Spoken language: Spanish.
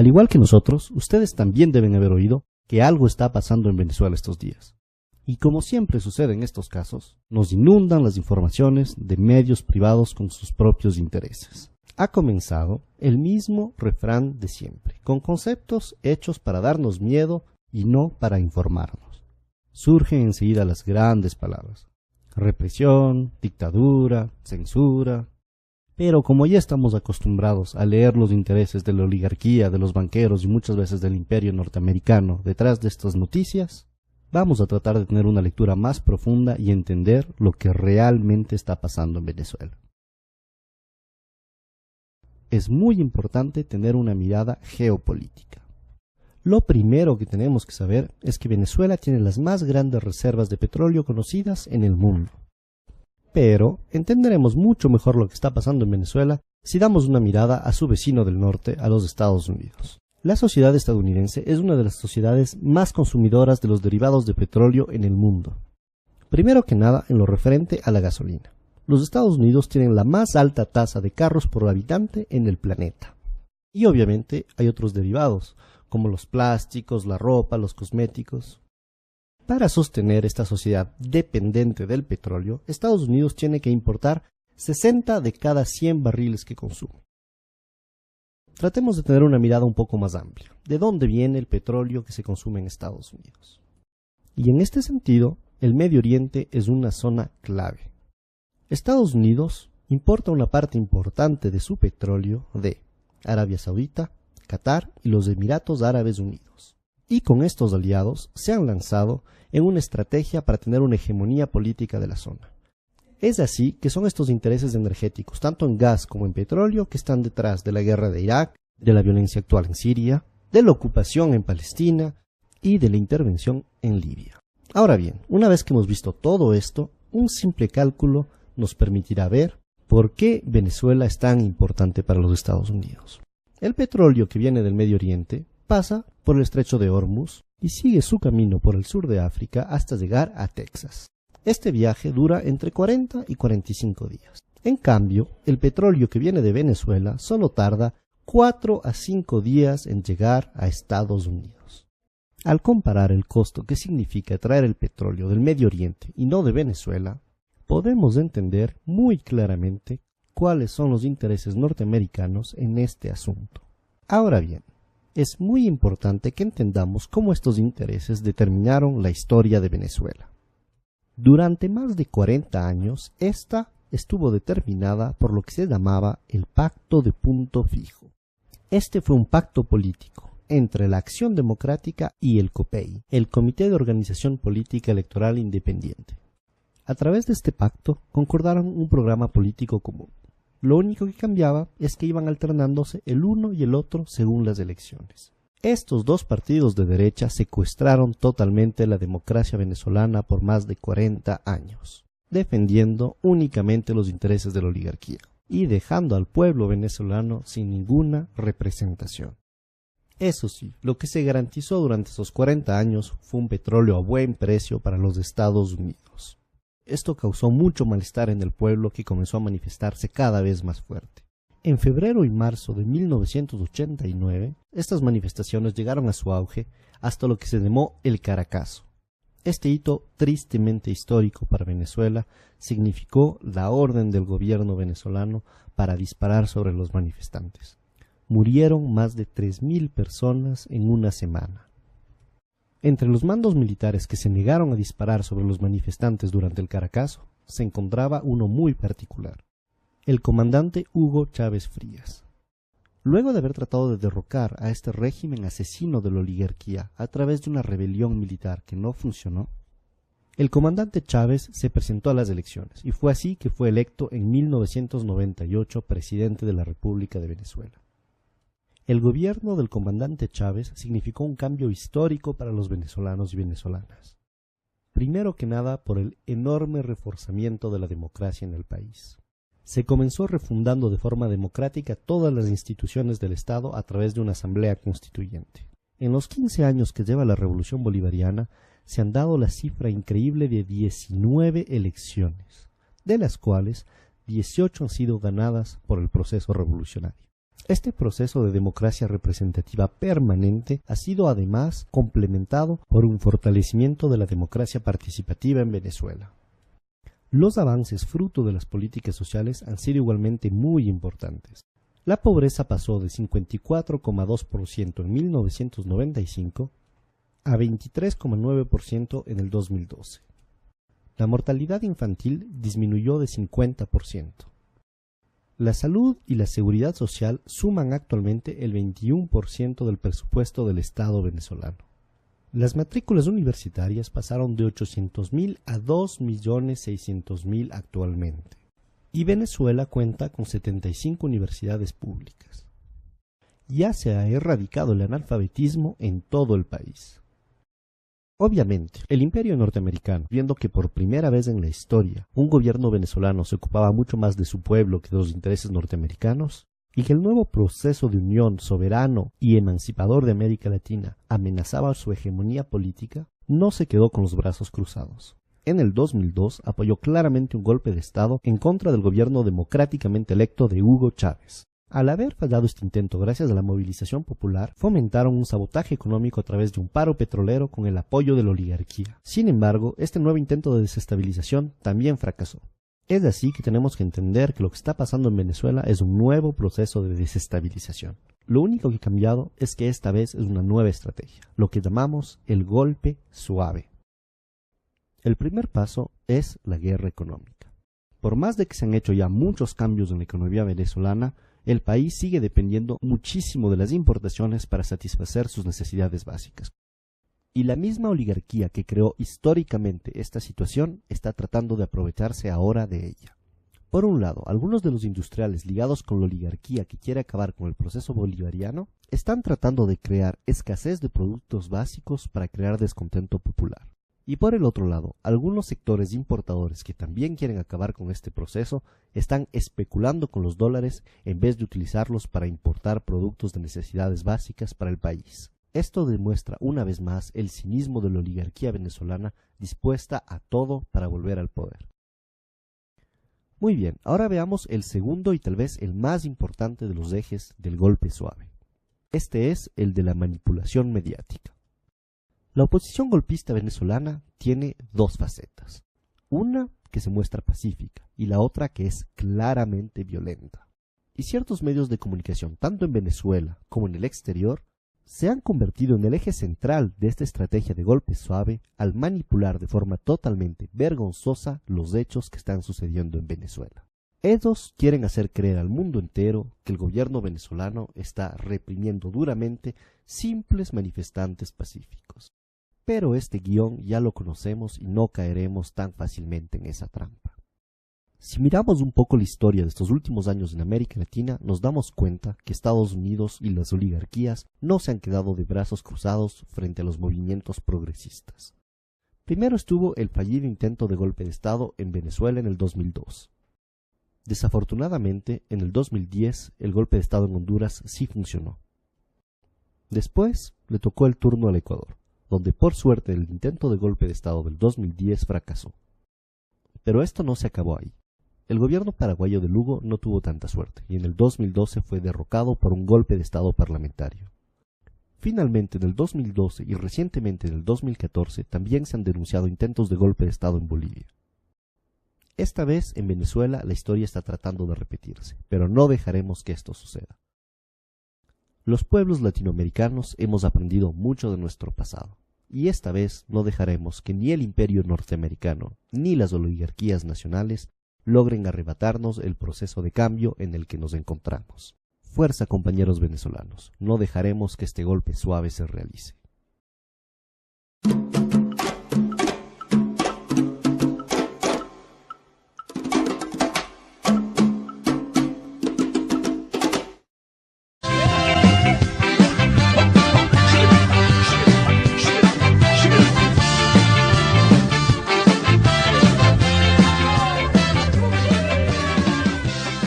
Al igual que nosotros, ustedes también deben haber oído que algo está pasando en Venezuela estos días. Y como siempre sucede en estos casos, nos inundan las informaciones de medios privados con sus propios intereses. Ha comenzado el mismo refrán de siempre, con conceptos hechos para darnos miedo y no para informarnos. Surgen enseguida las grandes palabras: represión, dictadura, censura. Pero como ya estamos acostumbrados a leer los intereses de la oligarquía, de los banqueros y muchas veces del imperio norteamericano detrás de estas noticias, vamos a tratar de tener una lectura más profunda y entender lo que realmente está pasando en Venezuela. Es muy importante tener una mirada geopolítica. Lo primero que tenemos que saber es que Venezuela tiene las más grandes reservas de petróleo conocidas en el mundo. Pero entenderemos mucho mejor lo que está pasando en Venezuela si damos una mirada a su vecino del norte, a los Estados Unidos. La sociedad estadounidense es una de las sociedades más consumidoras de los derivados de petróleo en el mundo. Primero que nada, en lo referente a la gasolina. Los Estados Unidos tienen la más alta tasa de carros por habitante en el planeta. Y obviamente hay otros derivados, como los plásticos, la ropa, los cosméticos. Para sostener esta sociedad dependiente del petróleo, Estados Unidos tiene que importar 60 de cada 100 barriles que consume. Tratemos de tener una mirada un poco más amplia. ¿De dónde viene el petróleo que se consume en Estados Unidos? Y en este sentido, el Medio Oriente es una zona clave. Estados Unidos importa una parte importante de su petróleo de Arabia Saudita, Qatar y los Emiratos Árabes Unidos. Y con estos aliados se han lanzado en una estrategia para tener una hegemonía política de la zona. Es así que son estos intereses energéticos, tanto en gas como en petróleo, que están detrás de la guerra de Irak, de la violencia actual en Siria, de la ocupación en Palestina y de la intervención en Libia. Ahora bien, una vez que hemos visto todo esto, un simple cálculo nos permitirá ver por qué Venezuela es tan importante para los Estados Unidos. El petróleo que viene del Medio Oriente pasa por el estrecho de Hormuz y sigue su camino por el sur de África hasta llegar a Texas. Este viaje dura entre 40 y 45 días. En cambio, el petróleo que viene de Venezuela solo tarda 4 a 5 días en llegar a Estados Unidos. Al comparar el costo que significa traer el petróleo del Medio Oriente y no de Venezuela, podemos entender muy claramente cuáles son los intereses norteamericanos en este asunto. Ahora bien, es muy importante que entendamos cómo estos intereses determinaron la historia de Venezuela. Durante más de 40 años, esta estuvo determinada por lo que se llamaba el Pacto de Punto Fijo. Este fue un pacto político entre la Acción Democrática y el COPEI, el Comité de Organización Política Electoral Independiente. A través de este pacto concordaron un programa político común. Lo único que cambiaba es que iban alternándose el uno y el otro según las elecciones. Estos dos partidos de derecha secuestraron totalmente la democracia venezolana por más de 40 años, defendiendo únicamente los intereses de la oligarquía y dejando al pueblo venezolano sin ninguna representación. Eso sí, lo que se garantizó durante esos 40 años fue un petróleo a buen precio para los Estados Unidos. Esto causó mucho malestar en el pueblo, que comenzó a manifestarse cada vez más fuerte. En febrero y marzo de 1989, estas manifestaciones llegaron a su auge hasta lo que se llamó el Caracazo. Este hito tristemente histórico para Venezuela significó la orden del gobierno venezolano para disparar sobre los manifestantes. Murieron más de 3.000 personas en una semana. Entre los mandos militares que se negaron a disparar sobre los manifestantes durante el Caracazo, se encontraba uno muy particular: el comandante Hugo Chávez Frías. Luego de haber tratado de derrocar a este régimen asesino de la oligarquía a través de una rebelión militar que no funcionó, el comandante Chávez se presentó a las elecciones y fue así que fue electo en 1998 presidente de la República de Venezuela. El gobierno del comandante Chávez significó un cambio histórico para los venezolanos y venezolanas. Primero que nada por el enorme reforzamiento de la democracia en el país. Se comenzó refundando de forma democrática todas las instituciones del Estado a través de una asamblea constituyente. En los 15 años que lleva la Revolución Bolivariana, se han dado la cifra increíble de 19 elecciones, de las cuales 18 han sido ganadas por el proceso revolucionario. Este proceso de democracia representativa permanente ha sido además complementado por un fortalecimiento de la democracia participativa en Venezuela. Los avances fruto de las políticas sociales han sido igualmente muy importantes. La pobreza pasó de 54,2% en 1995 a 23,9% en el 2012. La mortalidad infantil disminuyó de 50%. La salud y la seguridad social suman actualmente el 21% del presupuesto del Estado venezolano. Las matrículas universitarias pasaron de 800.000 a 2.600.000 actualmente. Y Venezuela cuenta con 75 universidades públicas. Ya se ha erradicado el analfabetismo en todo el país. Obviamente, el imperio norteamericano, viendo que por primera vez en la historia un gobierno venezolano se ocupaba mucho más de su pueblo que de los intereses norteamericanos, y que el nuevo proceso de unión soberano y emancipador de América Latina amenazaba su hegemonía política, no se quedó con los brazos cruzados. En el 2002 apoyó claramente un golpe de Estado en contra del gobierno democráticamente electo de Hugo Chávez. Al haber fallado este intento gracias a la movilización popular, fomentaron un sabotaje económico a través de un paro petrolero con el apoyo de la oligarquía. Sin embargo, este nuevo intento de desestabilización también fracasó. Es así que tenemos que entender que lo que está pasando en Venezuela es un nuevo proceso de desestabilización. Lo único que ha cambiado es que esta vez es una nueva estrategia, lo que llamamos el golpe suave. El primer paso es la guerra económica. Por más de que se han hecho ya muchos cambios en la economía venezolana, el país sigue dependiendo muchísimo de las importaciones para satisfacer sus necesidades básicas. Y la misma oligarquía que creó históricamente esta situación está tratando de aprovecharse ahora de ella. Por un lado, algunos de los industriales ligados con la oligarquía que quiere acabar con el proceso bolivariano están tratando de crear escasez de productos básicos para crear descontento popular. Y por el otro lado, algunos sectores importadores que también quieren acabar con este proceso están especulando con los dólares en vez de utilizarlos para importar productos de necesidades básicas para el país. Esto demuestra una vez más el cinismo de la oligarquía venezolana dispuesta a todo para volver al poder. Muy bien, ahora veamos el segundo y tal vez el más importante de los ejes del golpe suave. Este es el de la manipulación mediática. La oposición golpista venezolana tiene dos facetas. Una que se muestra pacífica y la otra que es claramente violenta. Y ciertos medios de comunicación, tanto en Venezuela como en el exterior, se han convertido en el eje central de esta estrategia de golpe suave al manipular de forma totalmente vergonzosa los hechos que están sucediendo en Venezuela. Ellos quieren hacer creer al mundo entero que el gobierno venezolano está reprimiendo duramente simples manifestantes pacíficos. Pero este guión ya lo conocemos y no caeremos tan fácilmente en esa trampa. Si miramos un poco la historia de estos últimos años en América Latina, nos damos cuenta que Estados Unidos y las oligarquías no se han quedado de brazos cruzados frente a los movimientos progresistas. Primero estuvo el fallido intento de golpe de Estado en Venezuela en el 2002. Desafortunadamente, en el 2010 el golpe de Estado en Honduras sí funcionó. Después le tocó el turno al Ecuador, donde por suerte el intento de golpe de Estado del 2010 fracasó. Pero esto no se acabó ahí. El gobierno paraguayo de Lugo no tuvo tanta suerte y en el 2012 fue derrocado por un golpe de Estado parlamentario. Finalmente, en el 2012 y recientemente en el 2014 también se han denunciado intentos de golpe de Estado en Bolivia. Esta vez en Venezuela la historia está tratando de repetirse, pero no dejaremos que esto suceda. Los pueblos latinoamericanos hemos aprendido mucho de nuestro pasado, y esta vez no dejaremos que ni el imperio norteamericano ni las oligarquías nacionales logren arrebatarnos el proceso de cambio en el que nos encontramos. Fuerza, compañeros venezolanos, no dejaremos que este golpe suave se realice.